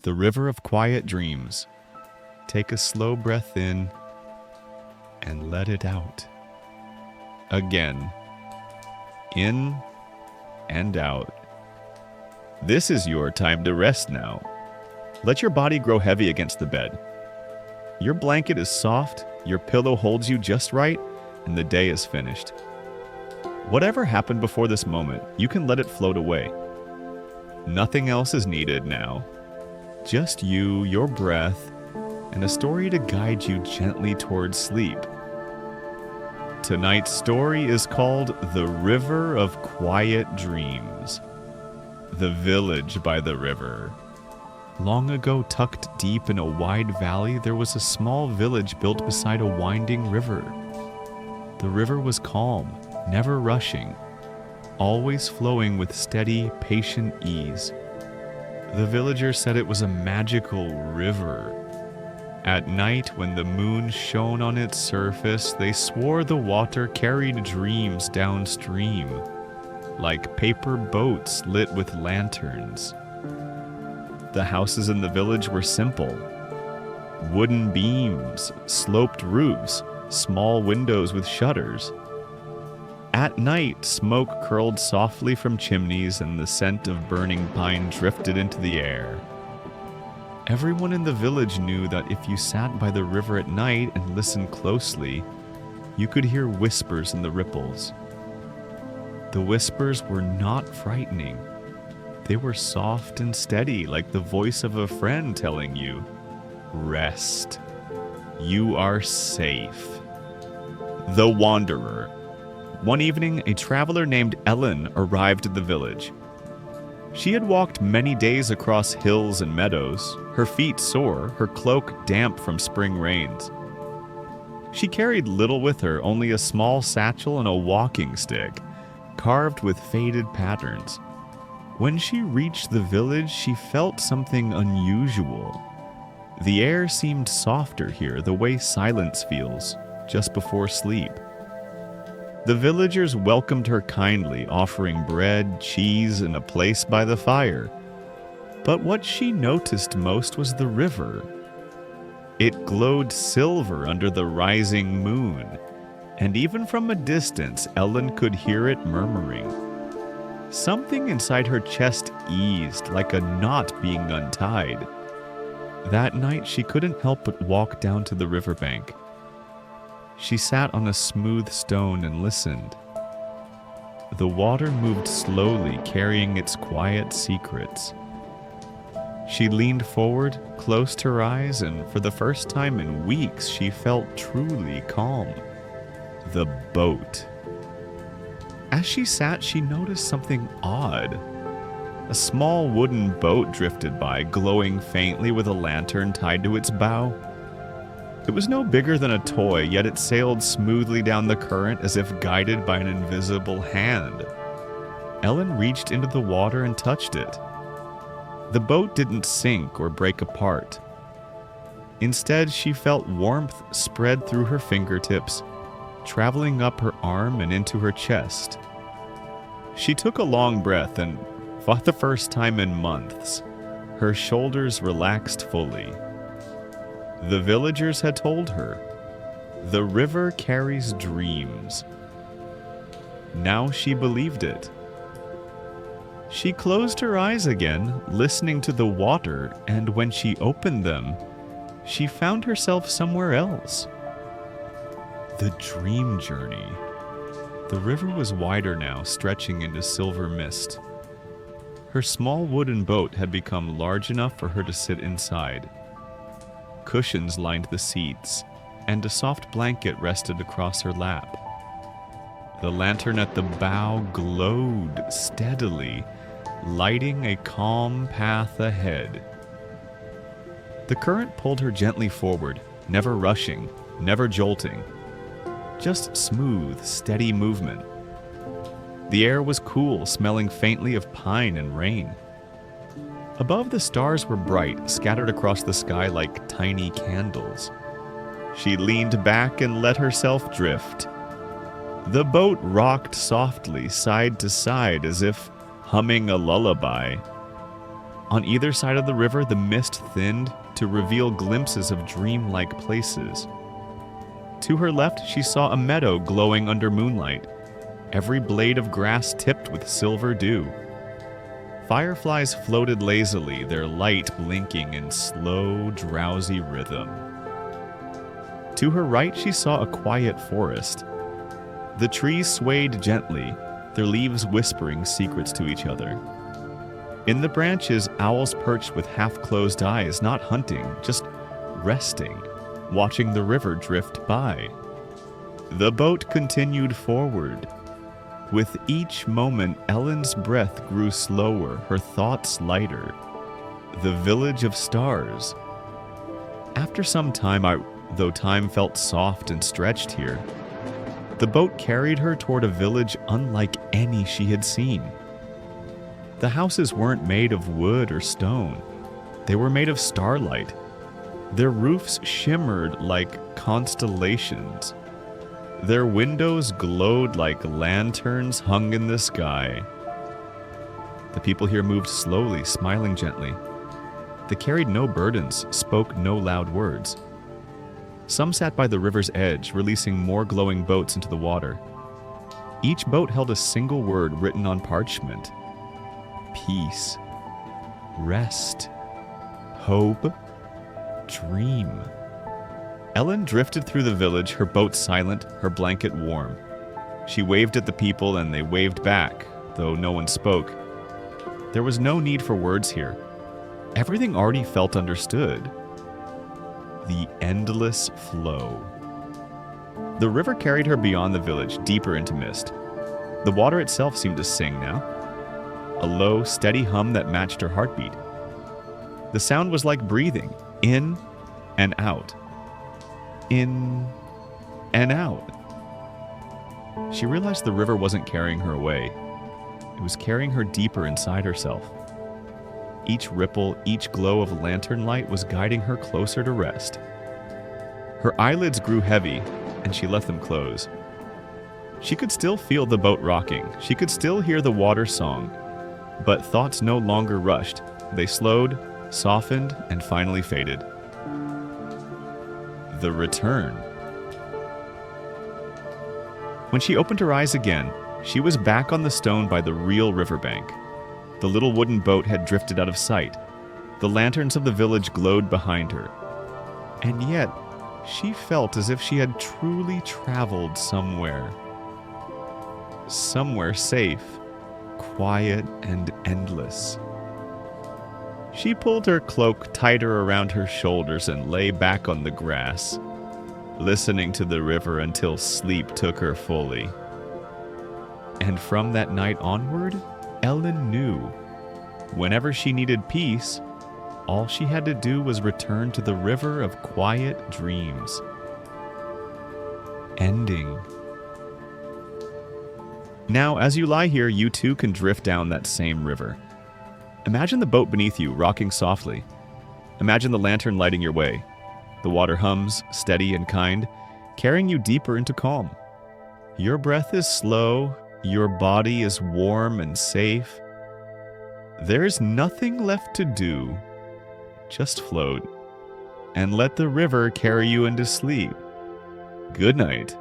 The river of quiet dreams. Take a slow breath in and let it out. Again. In and out. This is your time to rest now. Let your body grow heavy against the bed. Your blanket is soft, your pillow holds you just right, and the day is finished. Whatever happened before this moment, you can let it float away. Nothing else is needed now. Just you, your breath, and a story to guide you gently towards sleep. Tonight's story is called The River of Quiet Dreams. The Village by the River. Long ago, tucked deep in a wide valley, there was a small village built beside a winding river. The river was calm, never rushing, always flowing with steady, patient ease. The villagers said it was a magical river. At night, when the moon shone on its surface, they swore the water carried dreams downstream, like paper boats lit with lanterns. The houses in the village were simple. Wooden beams, sloped roofs, small windows with shutters. At night, smoke curled softly from chimneys and the scent of burning pine drifted into the air. Everyone in the village knew that if you sat by the river at night and listened closely, you could hear whispers in the ripples. The whispers were not frightening. They were soft and steady, like the voice of a friend telling you, "Rest. You are safe." The Wanderer. One evening, a traveler named Ellen arrived at the village. She had walked many days across hills and meadows, her feet sore, her cloak damp from spring rains. She carried little with her, only a small satchel and a walking stick, carved with faded patterns. When she reached the village, she felt something unusual. The air seemed softer here, the way silence feels, just before sleep. The villagers welcomed her kindly, offering bread, cheese, and a place by the fire. But what she noticed most was the river. It glowed silver under the rising moon, and even from a distance, Ellen could hear it murmuring. Something inside her chest eased, like a knot being untied. That night, she couldn't help but walk down to the riverbank. She sat on a smooth stone and listened. The water moved slowly, carrying its quiet secrets. She leaned forward, closed her eyes, and for the first time in weeks, she felt truly calm. The boat. As she sat, she noticed something odd. A small wooden boat drifted by, glowing faintly with a lantern tied to its bow. It was no bigger than a toy, yet it sailed smoothly down the current as if guided by an invisible hand. Ellen reached into the water and touched it. The boat didn't sink or break apart. Instead, she felt warmth spread through her fingertips, traveling up her arm and into her chest. She took a long breath and, for the first time in months, her shoulders relaxed fully. The villagers had told her, the river carries dreams. Now she believed it. She closed her eyes again, listening to the water, and when she opened them, she found herself somewhere else. The dream journey. The river was wider now, stretching into silver mist. Her small wooden boat had become large enough for her to sit inside. Cushions lined the seats, and a soft blanket rested across her lap. The lantern at the bow glowed steadily, lighting a calm path ahead. The current pulled her gently forward, never rushing, never jolting. Just smooth, steady movement. The air was cool, smelling faintly of pine and rain. Above, the stars were bright, scattered across the sky like tiny candles. She leaned back and let herself drift. The boat rocked softly, side to side, as if humming a lullaby. On either side of the river, the mist thinned to reveal glimpses of dreamlike places. To her left, she saw a meadow glowing under moonlight, every blade of grass tipped with silver dew. Fireflies floated lazily, their light blinking in slow, drowsy rhythm. To her right, she saw a quiet forest. The trees swayed gently, their leaves whispering secrets to each other. In the branches, owls perched with half-closed eyes, not hunting, just resting, watching the river drift by. The boat continued forward. With each moment, Ellen's breath grew slower, her thoughts lighter. The village of stars. After some time, though time felt soft and stretched here, the boat carried her toward a village unlike any she had seen. The houses weren't made of wood or stone. They were made of starlight. Their roofs shimmered like constellations. Their windows glowed like lanterns hung in the sky. The people here moved slowly, smiling gently. They carried no burdens, spoke no loud words. Some sat by the river's edge, releasing more glowing boats into the water. Each boat held a single word written on parchment. Peace, rest, hope, dream. Ellen drifted through the village, her boat silent, her blanket warm. She waved at the people and they waved back, though no one spoke. There was no need for words here. Everything already felt understood. The endless flow. The river carried her beyond the village, deeper into mist. The water itself seemed to sing now, a low, steady hum that matched her heartbeat. The sound was like breathing, in and out. In and out. She realized the river wasn't carrying her away. It was carrying her deeper inside herself. Each ripple, each glow of lantern light was guiding her closer to rest. Her eyelids grew heavy, and she let them close. She could still feel the boat rocking. She could still hear the water song. But thoughts no longer rushed. They slowed, softened, and finally faded. The return. When she opened her eyes again, she was back on the stone by the real riverbank. The little wooden boat had drifted out of sight. The lanterns of the village glowed behind her. And yet, she felt as if she had truly traveled somewhere. Somewhere safe, quiet, and endless. She pulled her cloak tighter around her shoulders and lay back on the grass, listening to the river until sleep took her fully. And from that night onward, Ellen knew. Whenever she needed peace, all she had to do was return to the river of quiet dreams. Ending. Now, as you lie here, you too can drift down that same river. Imagine the boat beneath you, rocking softly. Imagine the lantern lighting your way. The water hums, steady and kind, carrying you deeper into calm. Your breath is slow, your body is warm and safe. There's nothing left to do. Just float, and let the river carry you into sleep. Good night.